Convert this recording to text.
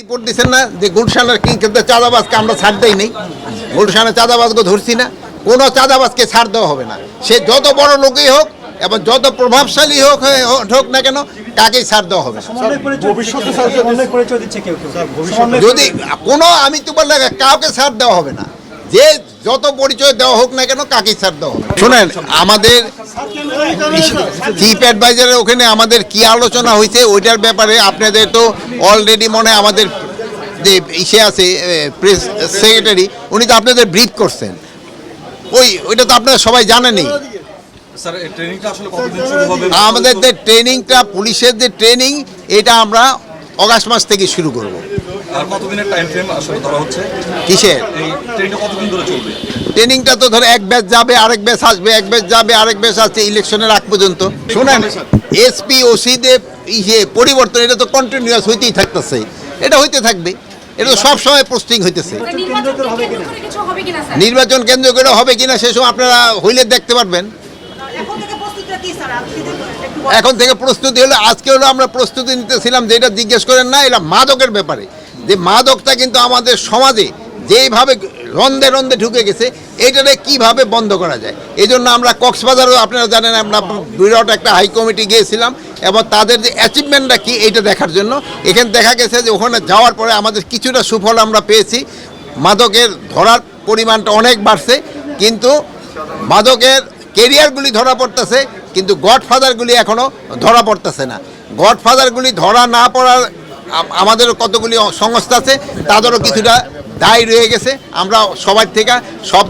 Report দিচ্ছেন না যে গুলশানের কিন্তু চাঁদাবাজকে আমরা ছাড় দেই নেই, গুলশানের চাঁদাবাজকে ধরছি না, কোনো চাঁদাবাজকে ছাড় দেওয়া হবে না। সে যত বড় লোকই হোক এবং যত প্রভাবশালী হোক না কেন, কাকেই ছাড় দেওয়া হবে। যদি কোনো আমি তো বললে কাউকে ছাড় দেওয়া হবে না, যে যত পরিচয় দেওয়া হোক না কেন কাকেই ছাড় দেওয়া হবে। শোনেন, আমাদের চিফ অ্যাডভাইজারের ওখানে আমাদের কি আলোচনা হয়েছে ওইটার ব্যাপারে আপনাদের তো অলরেডি মনে হয় আমাদের যে ইসে আছে প্রেস সেক্রেটারি, উনি তো আপনাদের ব্রিফ করছেন, ওইটা তো আপনারা সবাই জানেনই। আমাদের যে ট্রেনিংটা, পুলিশের যে ট্রেনিং, এটা আমরা অগাস্ট মাস থেকে শুরু করব। কতদিনের টাইম ফ্রেম আসলে ধরা হচ্ছে? কিসের এই ট্রেনিংটা কতদিন ধরে চলবে? ট্রেনিংটা তো ধরো এক ব্যাচ যাবে, আরেক ব্যাচ আসবে, এক ব্যাচ যাবে, আরেক ব্যাচ আসছে ইলেকশনের আগ পর্যন্ত। শোনেন, এসপি ওসিদের ইয়ে পরিবর্তন, এটা তো কন্টিনিউয়াস হইতেই থাকতেছে, এটা হইতে থাকবে, এটা তো সবসময় পোস্টিং হইতেছে। নির্বাচন কেন্দ্র করে হবে কিনা সে সময় আপনারা হইলে দেখতে পারবেন। এখন থেকে প্রস্তুতি হলো, আজকে হলো আমরা প্রস্তুতি নিতেছিলাম, যেটা জিজ্ঞেস করেন না, এটা মাদকের ব্যাপারে, যে মাদকটা কিন্তু আমাদের সমাজে যেইভাবে রন্ধে রন্ধে ঢুকে গেছে, এইটাকে কিভাবে বন্ধ করা যায়। এই জন্য আমরা কক্সবাজারও আপনারা জানেন, আমরা বিরাট একটা হাই কমিটি গিয়েছিলাম এবং তাদের যে অ্যাচিভমেন্টটা কি এইটা দেখার জন্য। এখানে দেখা গেছে যে ওখানে যাওয়ার পরে আমাদের কিছুটা সুফল আমরা পেয়েছি, মাদকের ধরার পরিমাণটা অনেক বাড়ছে, কিন্তু মাদকের কেরিয়ারগুলি ধরা পড়তেছে, কিন্তু গডফাদারগুলি এখনও ধরা পড়তেছে না। গডফাদারগুলি ধরা না পড়ার আমাদের কতগুলি সংস্থা আছে, তাদেরও কিছুটা দায় রয়ে গেছে। আমরা সবার থেকে সব